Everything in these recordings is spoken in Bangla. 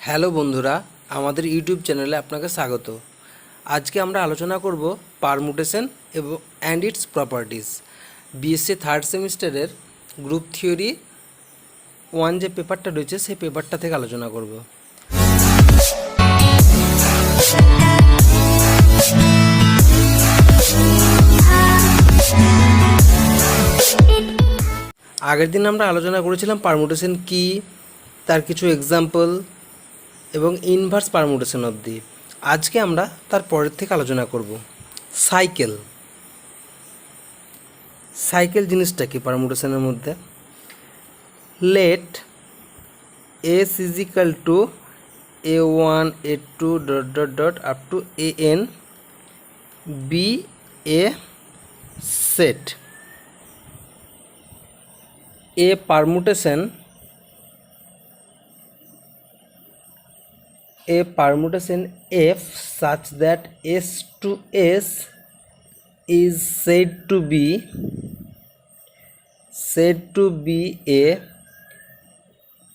হ্যালো বন্ধুরা, আমাদের ইউটিউব চ্যানেলে আপনাকে স্বাগত। আজকে আমরা আলোচনা করব পারমুটেশন এবং and it's properties. BSc third সেমিস্টারের গ্রুপ থিওরি 1 যে পেপারটা রয়েছে সেই পেপারটা থেকে আলোচনা করব। আগের দিন আমরা আলোচনা করেছিলাম পারমুটেশন কী, তার কিছু এক্সাম্পল এবং ইনভার্স পারমুটেশন অবধি। আজকে আমরা তার পরের থেকে আলোচনা করব সাইকেল। সাইকেল জিনিসটা কি পারমুটেশনের মধ্যে? Let S is equal to a1 a2 dot dot dot up to an be a set. a permutation f such that s to s is said to be a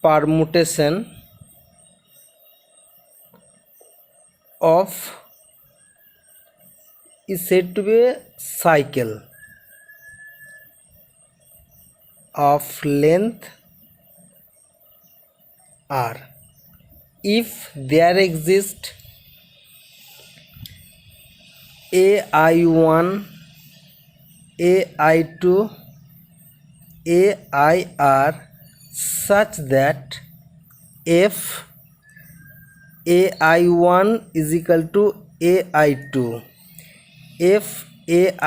permutation of is said to be a cycle of length r if there exists ai1 ai2 air such that f ai1 is equal to ai2, f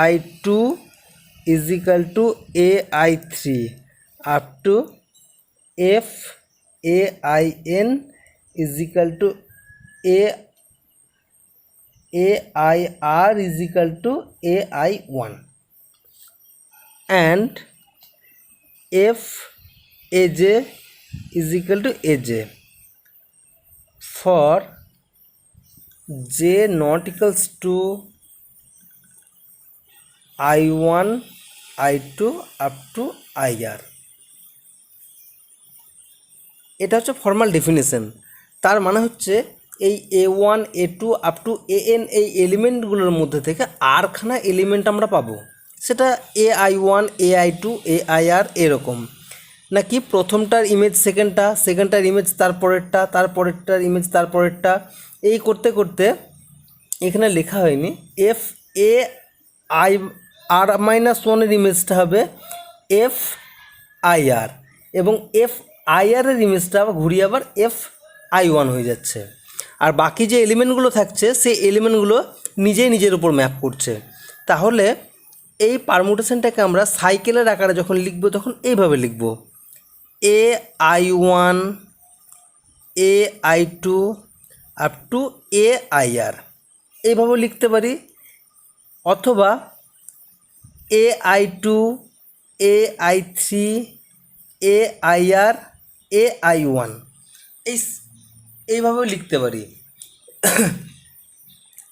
ai2 is equal to ai3 up to f ain is equal to air is equal to ai1 and f aj is equal to aj for j not equals to i1 i2 up to ir। এটা হচ্ছে ফর্মাল ডেফিনেশন। তার মানে হচ্ছে এই a1 a2 up to an এই এলিমেন্টগুলোর মধ্যে থেকে আরখানা এলিমেন্ট আমরা পাবো, সেটা ai1 ai2 air এরকম নাকি প্রথমটার ইমেজ সেকেন্ডটার ইমেজ তারপরেরটার ইমেজ তারপরেরটা, এই করতে করতে এখানে লেখা হয়নি f a i r minus ওয়ানের ইমেজটা হবে এফ আইআর এবং এফ আইআরের ইমেজটা আবার ঘুরিয়ে আবার এফ আই1 হয়ে যাচ্ছে। আর বাকি যে এলিমেন্টগুলো থাকছে সেই এলিমেন্টগুলো নিজের উপর ম্যাপ করছে। তাহলে এই পারমুটেশনটাকে আমরা সাইকেলের আকারে যখন লিখব তখন এইভাবে লিখব ai1 ai2 up to air, এইভাবে লিখতে পারি। অথবা ai2 ai3 air ai1 এইভাবেও লিখতে পারি।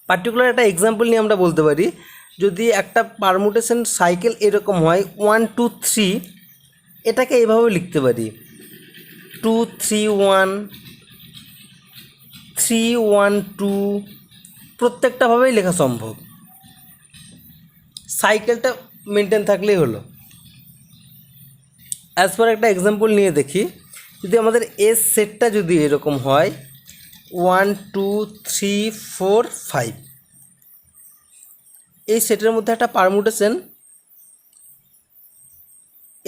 পার্টিকুলার একটা এক্সাম্পল নিয়ে আমরা বলতে পারি, যদি একটা পারমুটেশন সাইকেল এরকম হয় 1 2 3, এটাকে এইভাবেও লিখতে পারি 2 3 1 3 1 2, প্রত্যেকটাভাবেই লেখা সম্ভব। সাইকেলটা মেনটেন থাকলেই হলো। অ্যাজ পার একটা এক্সাম্পল নিয়ে দেখি, যদি আমাদের এস সেটটা যদি এরকম হয় 1 2 3 4 5, এই সেটের মধ্যে একটা পারমুটেশন,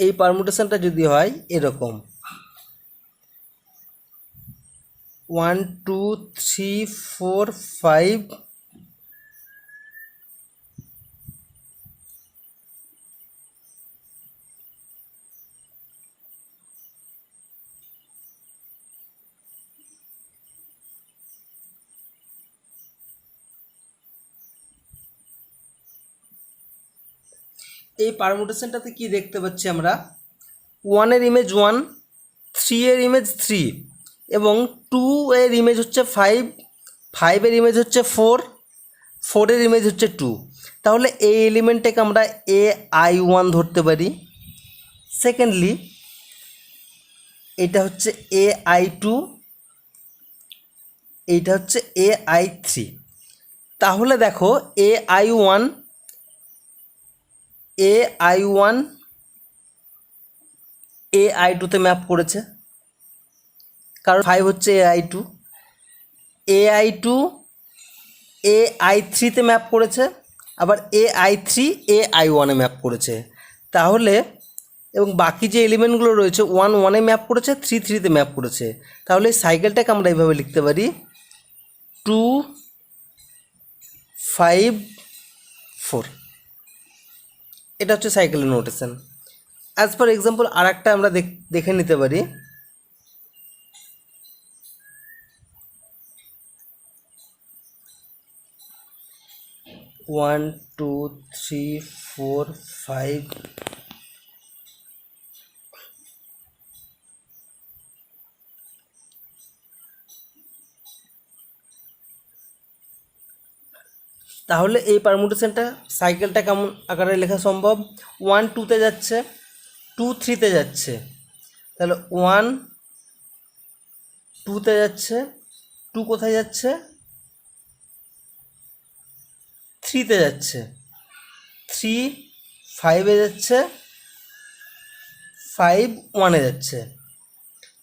এই পারমুটেশনটা যদি হয় এরকম 1 2 3 4 5, এই পারমুটেশনটাতে কি দেখতে পাচ্ছি আমরা, 1 এর ইমেজ 1, 3 এর ইমেজ 3 এবং 2 এর ইমেজ হচ্ছে 5, 5 এর ইমেজ হচ্ছে 4, 4 এর ইমেজ হচ্ছে 2। তাহলে এই এলিমেন্টটাকে আমরা ai1 ধরতে পারি। সেকেন্ডলি এটা হচ্ছে ai2, এইটা হচ্ছে AI3। তাহলে দেখো AI1 AI2 তে ম্যাপ করেছে, কারণ 5 হচ্ছে AI2। AI2 AI3 তে ম্যাপ করেছে, আবার AI3 AI1-এ ম্যাপ করেছে। তাহলে এবং বাকি যে এলিমেন্টগুলো রয়েছে 1 1-এ ম্যাপ করেছে, 3 3-তে ম্যাপ করেছে। তাহলে এই সাইকেলটাকে আমরা এইভাবে লিখতে পারি 2 5 4। এটা হচ্ছে সাইকেলের নোটেশন। অ্যাজ ফর এক্সাম্পল আর একটা আমরা দেখে নিতে পারি। 1 2 3 4 5। তাহলে এই পারমুটেশনটা সাইকেলটা কেমন আকারে লেখা সম্ভব? 1 2-তে যাচ্ছে, 2 3-তে যাচ্ছে, তাহলে 1 2-তে যাচ্ছে, 2 কোথায় যাচ্ছে? 3-তে যাচ্ছে, 3 5-এ যাচ্ছে, 5 1-এ যাচ্ছে।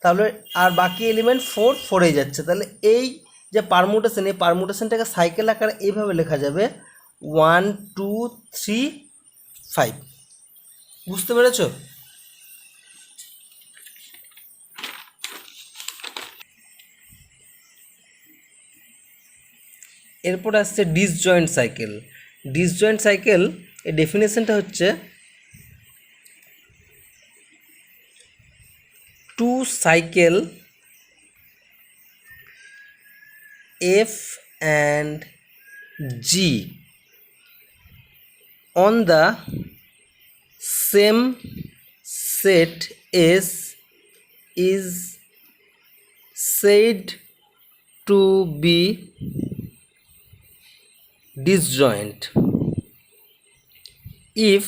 তাহলে আর বাকি এলিমেন্ট 4 4-এই যাচ্ছে। তাহলে এই যে পারমুটেশন, এই পারমুটেশনটাকে সাইকেল আকারে এইভাবে লেখা যাবে 1 2 3 5। বুঝতে পেরেছ? এরপর আসছে ডিসজয়েন্ট সাইকেল। ডিসজয়েন্ট সাইকেল এর ডেফিনেশনটা হচ্ছে two cycle F and G on the same set S is said to be disjoint if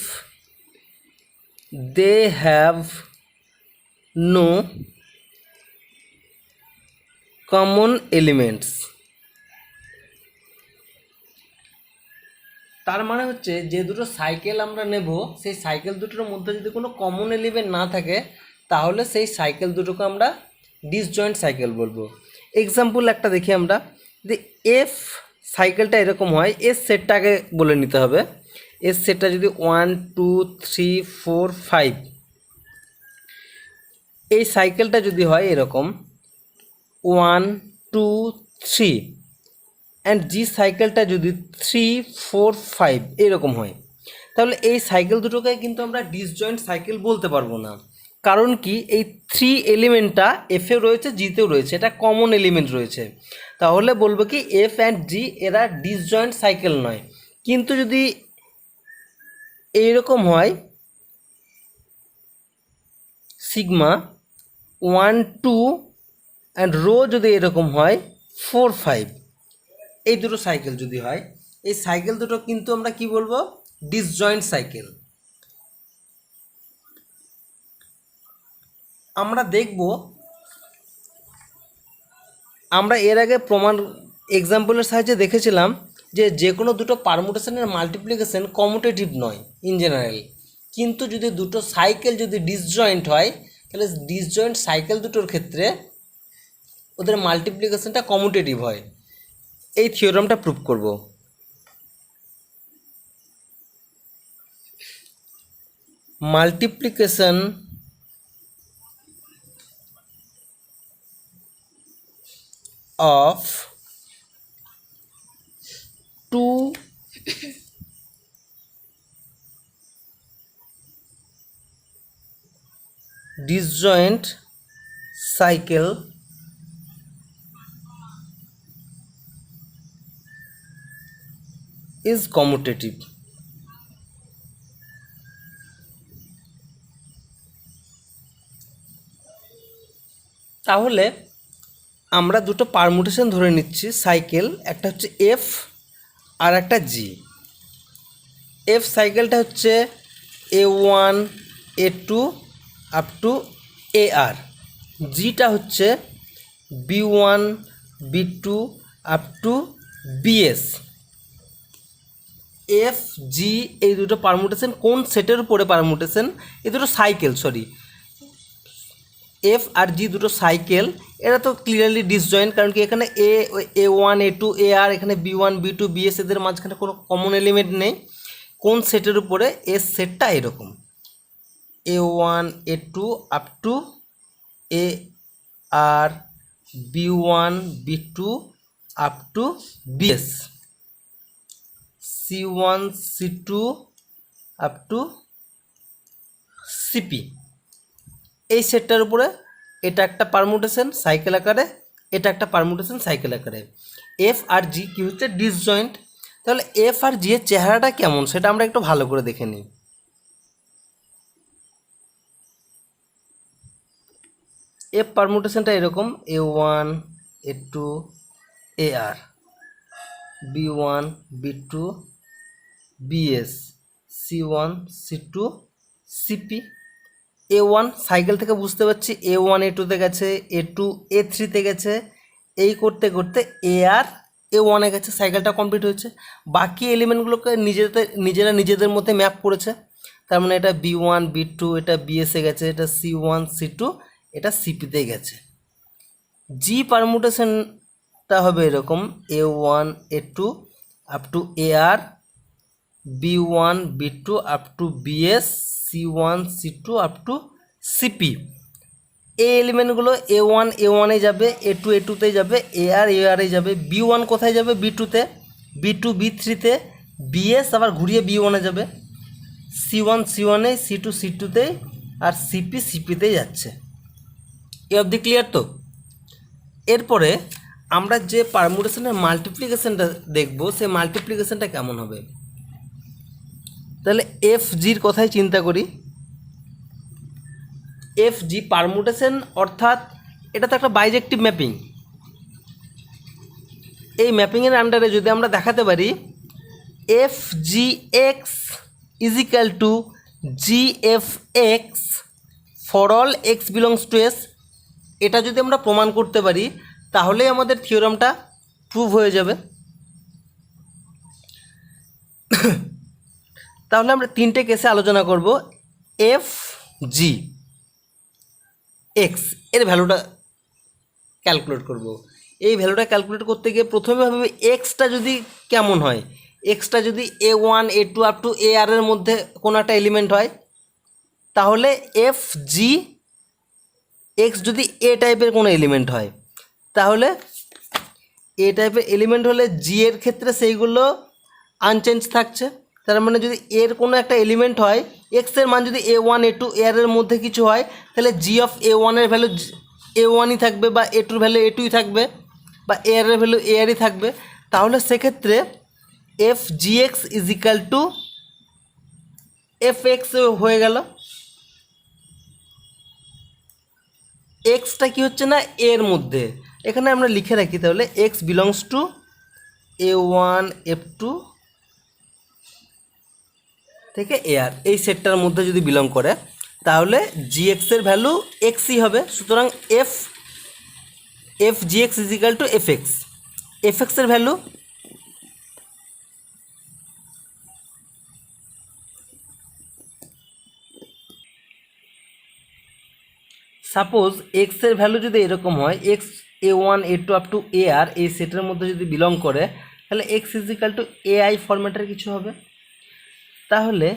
they have no common elements। তার মানে হচ্ছে যে দুটো সাইকেল আমরা নেব, সেই সাইকেল দুটোর মধ্যে যদি কোনো কমন এলিমেন্ট না থাকে, তাহলে সেই সাইকেল দুটোকে আমরা ডিসজয়েন্ট সাইকেল বলবো। এক্সাম্পল একটা দেখি আমরা, যদি এফ সাইকেলটা এরকম হয়, এস সেটটাকে বলে নিতে হবে। এস সেটটা যদি 1 2 3 4 5, এই সাইকেলটা যদি হয় এরকম 1 2 3, অ্যান্ড জি সাইকেলটা যদি 3 4 5 এরকম হয়, তাহলে এই সাইকেল দুটোকে কিন্তু আমরা ডিসজয়েন্ট সাইকেল বলতে পারবো না। কারণ কি, এই 3 এলিমেন্টটা এফেও রয়েছে, জিতেও রয়েছে, এটা কমন এলিমেন্ট রয়েছে। তাহলে বলবো কি এফ অ্যান্ড জি এরা ডিসজয়েন্ট সাইকেল নয়। কিন্তু যদি এইরকম হয় সিগমা 1 2 অ্যান্ড রো যদি এরকম হয় 4 5, এই দুটো সাইকেল যদি হয়, এই সাইকেল দুটো কিন্তু আমরা কি বলবো? Disjoint cycle. আমরা দেখব, আমরা এর আগে প্রমাণ এক্সাম্পলের সাহায্যে দেখেছিলাম যে যে কোনো দুটো পারমুটেশনের মাল্টিপ্লিকেশন কমিউটেটিভ নয় ইন জেনারেল। কিন্তু যদি দুটো সাইকেল যদি ডিসজয়েন্ট হয়, তাহলে ডিসজয়েন্ট সাইকেল দুটোর ক্ষেত্রে ওদের মাল্টিপ্লিকেশনটা কমিউটেটিভ হয়। এই থিওরামটা প্রুভ করব। Multiplication of two disjoint cycle is commutative। তাহলে আমরা দুটো পারমুটেশন ধরে নিচ্ছি সাইকেল, একটা হচ্ছে এফ আর একটা জি। এফ সাইকেলটা হচ্ছে A1 A2 up to AR, জিটা হচ্ছে B1 B2 up to BS, F G এই দুটো পারমুটেশন কোন সেটের উপরে পারমুটেশন, এই দুটো সাইকেল, সরি, এফ আর জি দুটো সাইকেল, এরা তো ক্লিয়ারলি ডিসজয়েন্ট, কারণ কি এখানে A1 A2 AR, এখানে B1 B2 BS, এদের মাঝখানে কোনো কমন এলিমেন্ট নেই। কোন সেটের উপরে, এর সেটটা এরকম A1 A2 up to AR, B1 B2 up to BS, C1 C2 up to CP। এই সেটটার উপরে এটা একটা পারমুটেশন সাইকেল আকারে, এটা একটা পারমুটেশন সাইকেল আকারে। এফ আর জি কী হচ্ছে, ডিসজয়েন্ট। তাহলে এফ আর জি এর চেহারাটা কেমন সেটা আমরা একটু ভালো করে দেখে নিই। এফ পারমুটেশনটা এরকম A1 A2 AR, B1 B2 BS, C1 C2 CP। A1 cycle থেকে বুঝতে পারছি A1 A2-তে গেছে, A2 A3-তে গেছে, এই করতে করতে AR A1-এ গেছে, সাইকেলটা কমপ্লিট হয়েছে। বাকি এলিমেন্টগুলোকে নিজেরা নিজেদের মধ্যে ম্যাপ করেছে। তার মানে এটা B1 B2, এটা BS-এ গেছে, এটা C1 C2, এটা CP-তে গেছে। জি পারমুটেশনটা হবে এরকম A1 A2 up to AR, B1 B2 up to BS, C1 C2 up to CP। এই এলিমেন্টগুলো A1 A1-এ যাবে, A2 A2-তে যাবে, AR AR-এ যাবে, B1 কোথায় যাবে, B2-তে, B2 B3-তে, BS আবার ঘুরিয়ে B1-এ যাবে, C1 C1-এ, C2 C2-তে, আর CP CP-তেই যাচ্ছে। এ অবধি ক্লিয়ার তো? এরপরে আমরা যে পারমুটেশনের মাল্টিপ্লিকেশনটা দেখব, সেই মাল্টিপ্লিকেশনটা কেমন হবে। তাহলে এফ জির কথাই চিন্তা করি। এফ জি পারমুটেশন, অর্থাৎ এটা তো একটা বাইজেক্টিভ ম্যাপিং। এই ম্যাপিংয়ের আন্ডারে যদি আমরা দেখাতে পারি F G x is equal two G F x for all x belongs to S, এটা যদি আমরা প্রমাণ করতে পারি তাহলেই আমাদের থিওরামটা প্রুভ হয়ে যাবে। তাহলে আমরা তিনটে কেসে আলোচনা করব। এফ জি এক্স এর ভ্যালুটা ক্যালকুলেট করব। এই ভ্যালুটা ক্যালকুলেট করতে গিয়ে প্রথমে ভাবে এক্সটা যদি কেমন হয়, এক্সটা যদি A1 A2 up to AR এর মধ্যে কোনো একটা এলিমেন্ট হয়, তাহলে এফ জি এক্স যদি এ টাইপের কোনো এলিমেন্ট হয়, তাহলে এ টাইপের এলিমেন্ট হলে জি এর ক্ষেত্রে সেইগুলো আনচেঞ্জ থাকছে। তার মানে যদি এর কোনো একটা এলিমেন্ট হয়, এক্সের মান যদি A1 A2 AR এর মধ্যে কিছু হয়, তাহলে জি অফ A1 এর ভ্যালু A1ই থাকবে, বা A2-র ভ্যালু A2ই থাকবে, বা AR এর ভ্যালু ARই থাকবে। তাহলে সেক্ষেত্রে F G x is equal to F x হয়ে গেল। এক্সটা কি হচ্ছে না, এর মধ্যে, এখানে আমরা লিখে রাখি তাহলে x belongs to A1 F2 থেকে AR, এই সেটটার মধ্যে যদি বিলং করে তাহলে জিএক্সের ভ্যালু এক্সই হবে। সুতরাং F GX is equal to F x. F এক্সের ভ্যালু সাপোজ এক্সের ভ্যালু যদি এরকম হয়, x A1 A2 up to AR এই সেটের মধ্যে যদি বিলং করে, তাহলে x is equal to AI ফরম্যাটের কিছু হবে। তাহলে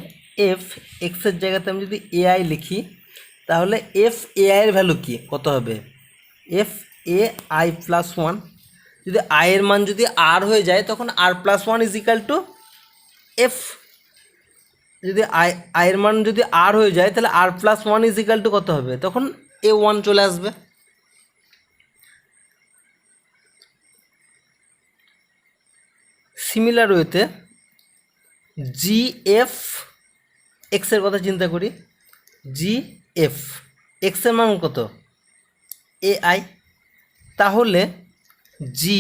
এফ এক্সের জায়গাতে আমি যদি AI লিখি, তাহলে এফ AI এর ভ্যালু কি কত হবে, এফ AI প্লাস 1। যদি আয়ের মান যদি আর হয়ে যায় তখন R plus 1 is equal to F. যদি আয়ের মান যদি আর হয়ে যায় তাহলে R plus 1 is equal to কত হবে, তখন A1 চলে আসবে। সিমিলার ওয়েতে জি এফ এক্সের কথা চিন্তা করি। জি এফ এক্সের মান কত, AI। তাহলে জি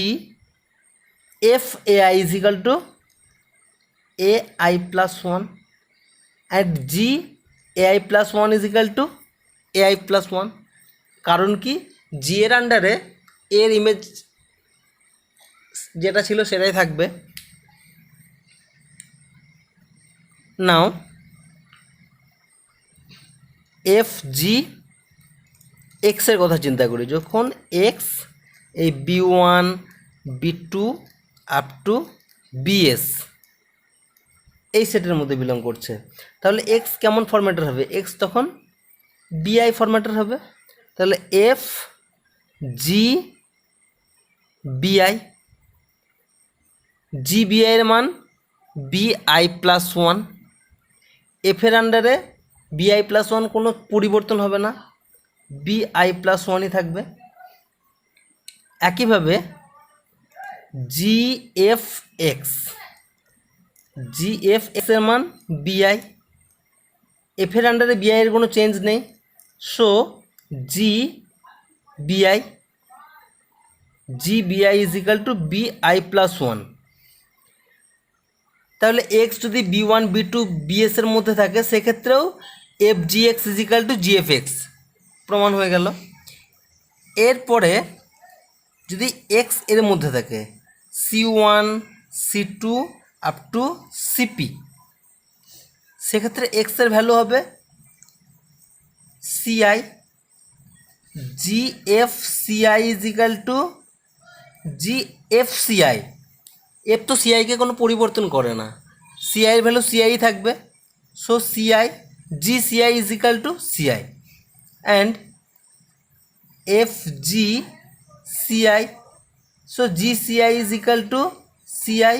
F AI is equal to AI plus 1, and G AI plus 1 is equal to AI plus 1। কারণ কি, জি এর আন্ডারে এর ইমেজ যেটা ছিল সেটাই থাকবে। নাও এফ জি এক্সের কথা চিন্তা করি, যখন এক্স এই B1 B2 up to BS এই সেটের মধ্যে বিলং করছে, তাহলে এক্স কেমন ফরম্যাটের হবে? এক্স তখন BI ফরম্যাটের হবে। তাহলে এফ জি BI, GBI এর মান BI+1, এফের আন্ডারে BI+1 কোনো পরিবর্তন হবে না, BI+1ই থাকবে। একইভাবে GFX এর মান BI, এফের আন্ডারে BI এর কোনো চেঞ্জ নেই, so GBI is equal two BI+1। তাহলে এক্স যদি B1 B2 BS এর মধ্যে থাকে সেক্ষেত্রেও FGX is equal two GFX প্রমাণ হয়ে গেল। এরপরে যদি এক্স এর মধ্যে থাকে C1 C2 up to CP, সেক্ষেত্রে এক্সের ভ্যালু হবে CI, GFCI is equal two GFCI। F তো সিআইকে কোনো পরিবর্তন করে না, সিআইয়ের ভ্যালু সিআই থাকবে, so CI GCI is equal two CI and FGCI, so GCI is equal two CI,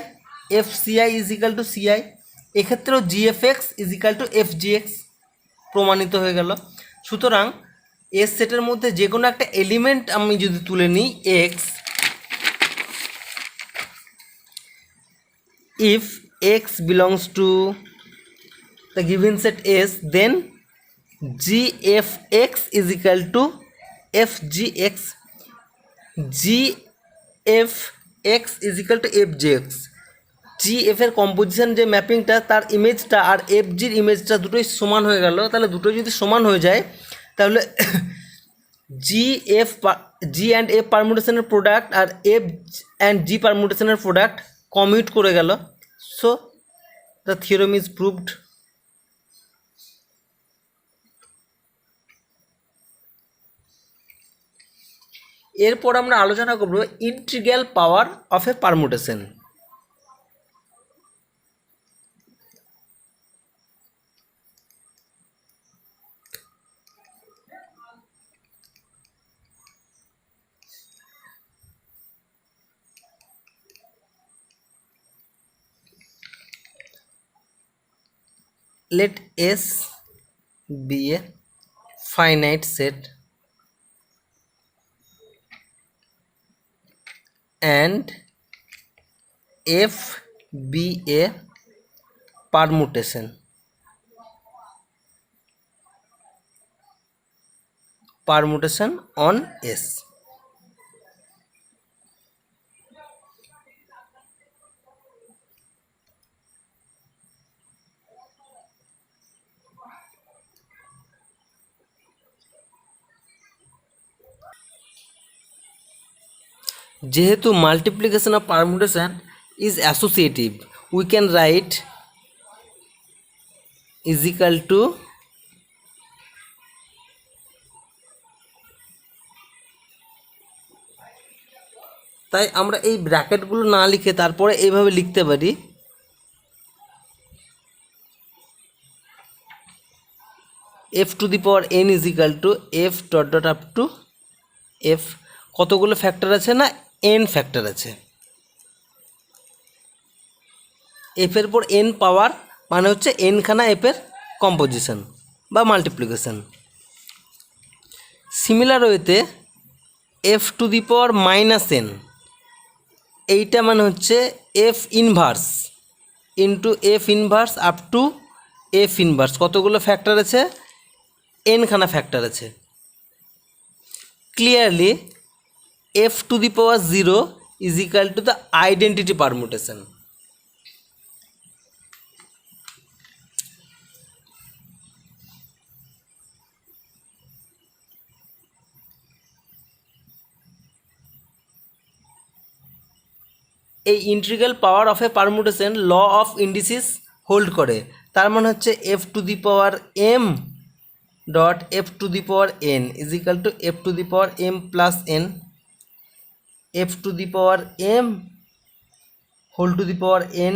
FCI is equal two CI. এক্ষেত্রেও GFX is equal two FGX প্রমাণিত হয়ে গেল। সুতরাং এস সেটের মধ্যে যে কোনো একটা এলিমেন্ট আমি যদি তুলে নিই x, if x belongs to the given set S, then GFX is equal to FGX, GFX is equal to FGX। GF এর কম্পোজিশন যে ম্যাপিংটা তার ইমেজটা আর FGর ইমেজটা দুটোই সমান হয়ে গেল। তাহলে দুটোই যদি সমান হয়ে যায় তাহলে G অ্যান্ড F পারমুটেশনের প্রোডাক্ট আর F অ্যান্ড G পারমুটেশনের প্রোডাক্ট কমিউট করে গেল, so the theorem is proved. এরপর আমরা আলোচনা করব integral power of a permutation. Let S be a finite set and F be a permutation on S। যেহেতু multiplication of permutation is associative, we can write is equal two তাই আমরা এই ব্র্যাকেটগুলো না লিখে তারপরে এইভাবে লিখতে পারি f to the power n is equal two f dot dot up to f। কতগুলো ফ্যাক্টর আছে না n ফ্যাক্টর আছে, f এর পর n পাওয়ার মানে হচ্ছে n খানা f এর কম্পোজিশন বা মাল্টিপ্লিকেশন। সিমিলার ওয়েতে f to the power -n এইটা মানে হচ্ছে f inverse into f inverse up to f inverse. কতগুলো ফ্যাক্টর আছে? n খানা ফ্যাক্টর আছে। Clearly f to the power 0 is equal to the identity permutation. এই integral power of a permutation law of indices hold করে। তার মানে হচ্ছে F to the power M dot F to the power N is equal to f to the power m plus n, f to the power m whole to the power N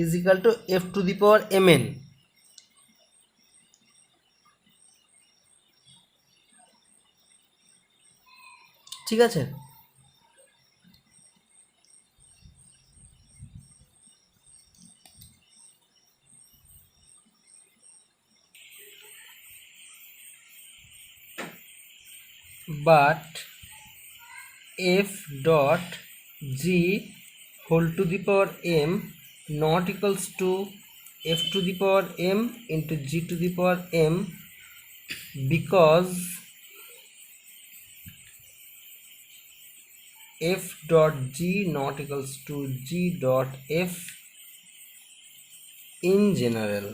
is equal to f to the power m n. ঠিক আছে, but f dot g whole to the power m not equals to f to the power m into g to the power m, because f dot g not equals to g dot f in general.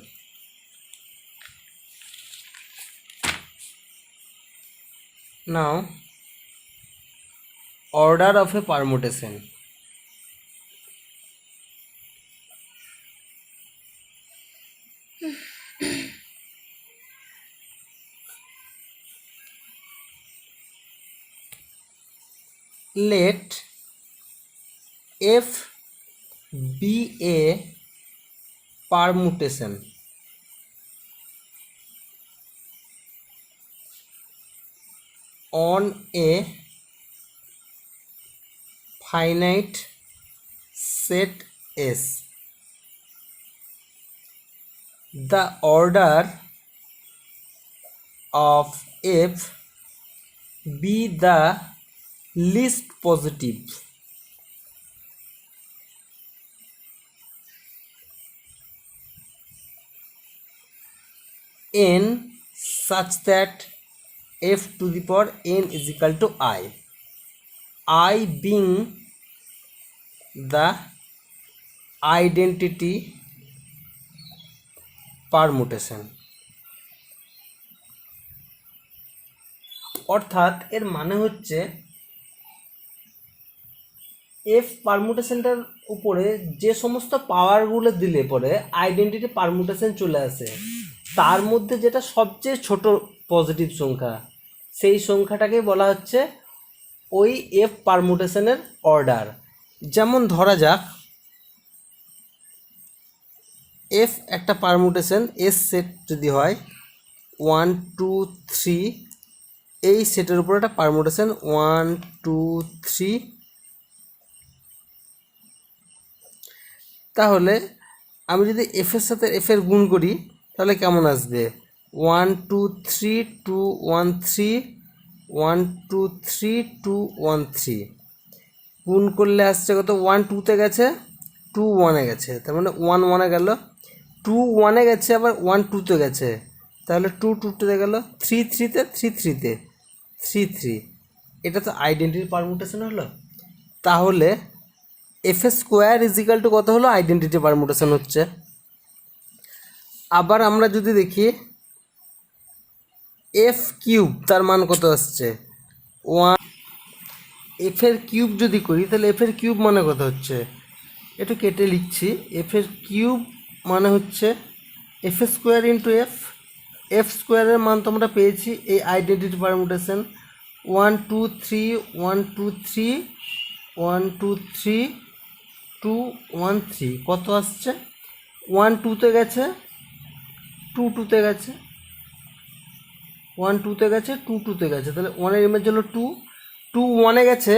Now order of a permutation. Let f be a permutation on a finite set S. The order of f be the least positive n such that f to the power n is equal to I being the identity permutation. অর্থাৎ এর মানে হচ্ছে এফ পারমুটেশনটার উপরে যে সমস্ত পাওয়ারগুলো দিলে পরে আইডেন্টিটি পারমুটেশন চলে আসে, তার মধ্যে যেটা সবচেয়ে ছোট পজিটিভ সংখ্যা, সেই সংখ্যাটাকে বলা হচ্ছে ওই এফ পারমুটেশনের অর্ডার। যেমন ধরা যাক এফ একটা পারমুটেশন এস সেট যদি হয় 1 2 3, এই সেটের উপর একটা পারমুটেশন 1 2 3, তাহলে আমি যদি এফের সাথে এফের গুণ করি তাহলে কেমন আসবে 1 2 3 2 1 3 1 2 3 2 1 3, গুণ করলে আসছে কত 1 2তে গেছে 2 1-এ গেছে, তার মানে 1 1-এ গেল, 2 1-এ গেছে আবার 1 2-তে গেছে, তাহলে 2 2-তে গেল, 3 3-তে 3 3-তে 3 3, এটা তো আইডেন্টিটি পারমুটেশন হলো। তাহলে F square is equal to কত হলো আইডেন্টিটি পারমুটেশন হচ্ছে। আবার আমরা যদি দেখি এফ কিউব তার মান কত আসছে 1, এফের কিউব যদি করি তাহলে এফের কিউব মানে কত হচ্ছে, একটু কেটে লিখছি, এফের কিউব মানে হচ্ছে F square into F, F স্কোয়ারের মান তোমরা পেয়েছি এই আইডেন্টিটি পারমুটেশন 1 2 3 1 2 3 1 2 3 2 1 3, কত আসছে 1 2-তে গেছে 2 2-তে গেছে 1 2-তে গেছে 2 2-তে গেছে, তাহলে 1-এর ইমেজ হলো 2 2 1-এ গেছে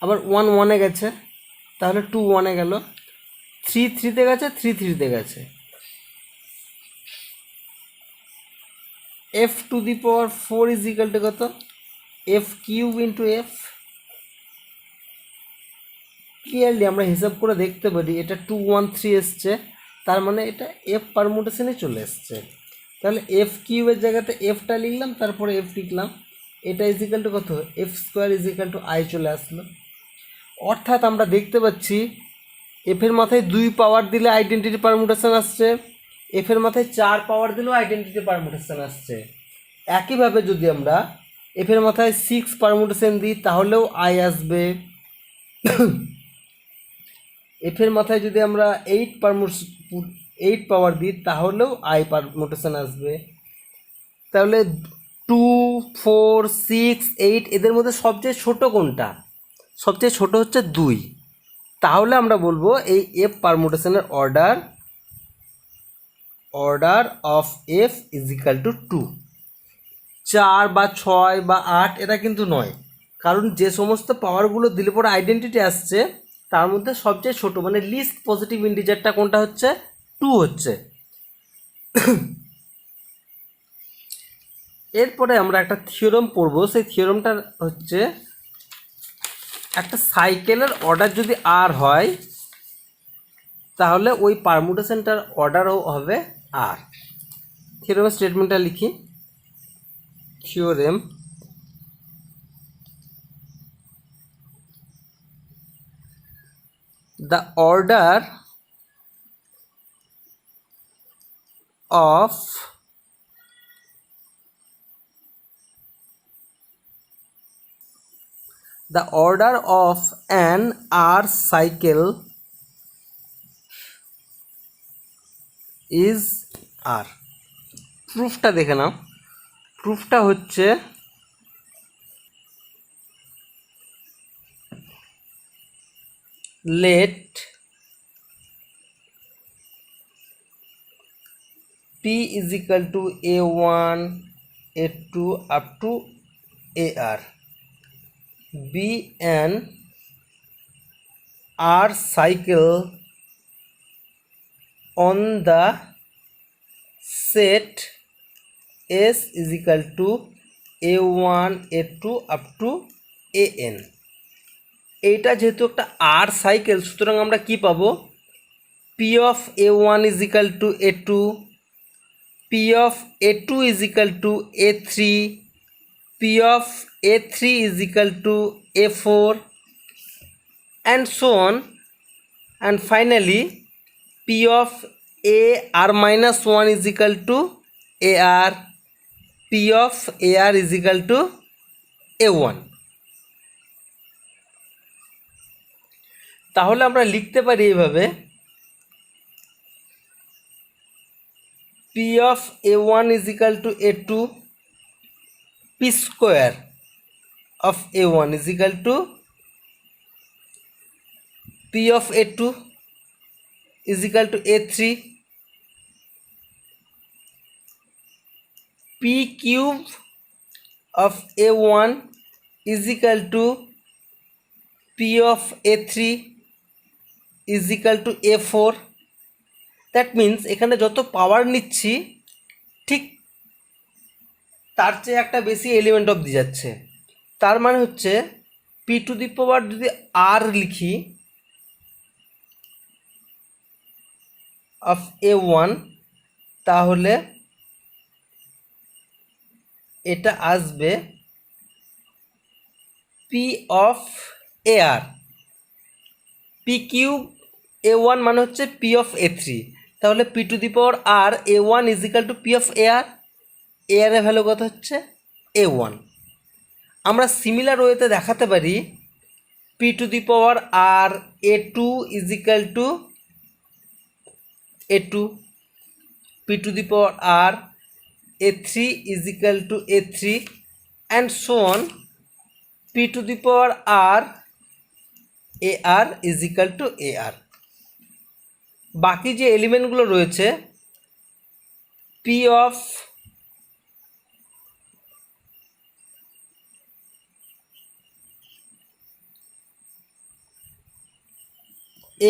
আবার 1 1-এ গেছে, তাহলে 2 1-এ গেল, 3 3-তে গেছে 3 3-তে গেছে। F to the power 4 is equal to কত F cube into F. Clearly আমরা হিসাব করে দেখতে পারি এটা 2 1 3 এসছে, তার মানে এটা এফ পারমুটেশনে চলে এসছে। তাহলে এফ কিউবের জায়গাতে এফটা লিখলাম, তারপরে এফ লিখলাম, এটা ইজ ইকাল টু কত F square is equal two I চলে আসলো। অর্থাৎ আমরা দেখতে পাচ্ছি এফের মাথায় 2 পাওয়ার দিলে আইডেন্টিটি পারমুটেশন আসছে, এফের মাথায় 4 পাওয়ার দিলেও আইডেন্টিটি পারমুটেশন আসছে। একইভাবে যদি আমরা এফের মাথায় 6 পারমুটেশন দিই তাহলেও আই আসবে, এফের মাথায় যদি আমরা 8 পাওয়ার দিই তাহলেও আই পারমুটেশন আসবে। তাহলে 2, 4, 6, 8 এদের মধ্যে সবচেয়ে ছোট কোনটা? সবচেয়ে ছোট হচ্ছে 2। তাহলে আমরা বলবো এই এফ পারমুটেশনের order of F is equal to 2। 4 বা 6 বা 8 এটা কিন্তু নয়, কারণ যে সমস্ত পাওয়ারগুলো দিলে পরে আইডেন্টিটি আসছে তার মধ্যে সবচেয়ে ছোট মানে লিস্ট পজিটিভ ইন্টিজারটা কোনটা হচ্ছে? 2 হচ্ছে। এরপরে আমরা একটা থিওরাম পড়বো। সেই থিওরামটা হচ্ছে একটা সাইকেলের অর্ডার যদি আর হয় তাহলে ওই পারমুটেশনটার অর্ডারও হবে আর। থিওরামের স্টেটমেন্টটা লিখি। Theorem the order of an R cycle is R। প্রুফটা দেখে নাও। প্রুফটা হচ্ছে let P is equal to A1, A2 up to AR be an R cycle on the set S is equal to A1, A2 up to AN। এইটা যেহেতু একটা আর সাইকেল, সুতরাং আমরা কি পাবো? P of A1 is equal to A2, P of A2 is equal to A3, P of A3 is equal to A4 and so on, and finally P of AR minus 1 is equal to AR, P of AR is equal to A1। তাহলে আমরা লিখতে পারি এইভাবে P of A1 is equal to A2, P square of A1 is equal to P of A2 is equal to A3, P cube of A1 is equal to P of A3 is equal to A4। That means এখানে যত পাওয়ার নিচ্ছি ঠিক তার চেয়ে একটা বেশি এলিমেন্ট অফ দিয়ে যাচ্ছে। তার মানে হচ্ছে পি টু দি পাওয়ার যদি আর লিখি অফ A1 তাহলে এটা আসবে p of AR। P cube A1 মানে হচ্ছে পি অফ A3, তাহলে p to the power r A1 is equal to p of AR। AR এর ভ্যালু কত হচ্ছে? A1। আমরা সিমিলার ওয়েতে দেখাতে পারি p to the power r A2 is equal to A2, p to the power r A3 is equal to A3 and so on, p to the power r AR is equal two AR। বাকি যে এলিমেন্টগুলো রয়েছে p of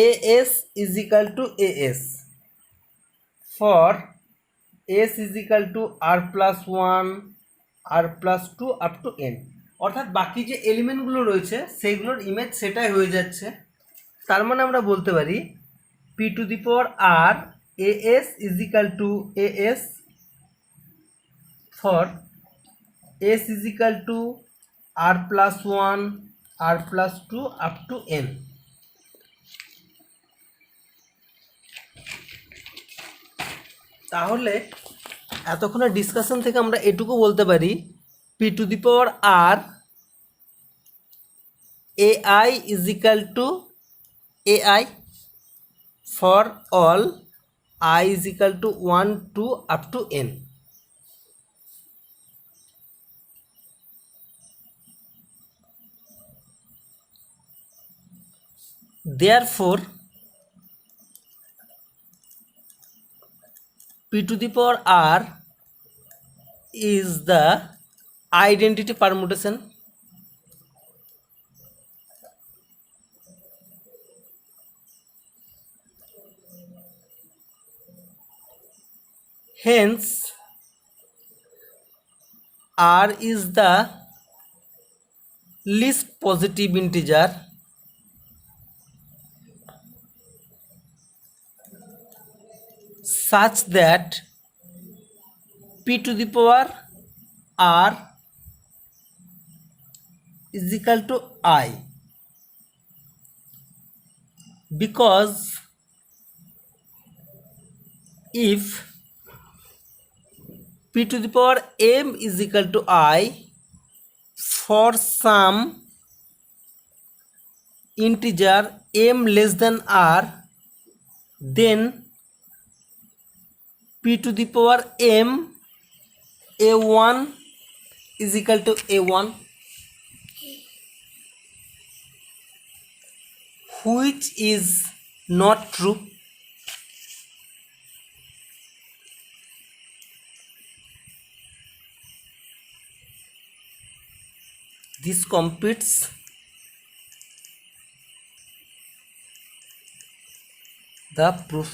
AS is equal to AS for S is equal to R plus 1, R plus 2 up to N, অর্থাৎ বাকি যে এলিমেন্টগুলো রয়েছে সেইগুলোর ইমেজ সেটাই হয়ে যাচ্ছে। তার মানে আমরা বলতে পারি p to the power r AS is equal to AS for S is equal to R plus 1, R plus 2 up to N। তাহলে এতক্ষণের ডিসকাশন থেকে আমরা এটুকু বলতে পারি p to the power r AI is equal to AI for all I is equal to 1 to up to n. Therefore p to the power r is the identity permutation. Hence r is the least positive integer such that p to the power r is equal to I, because if p to the power m is equal to I for some integer m less than r, then p to the power m a1 is equal to a1, which is not true. This completes the proof.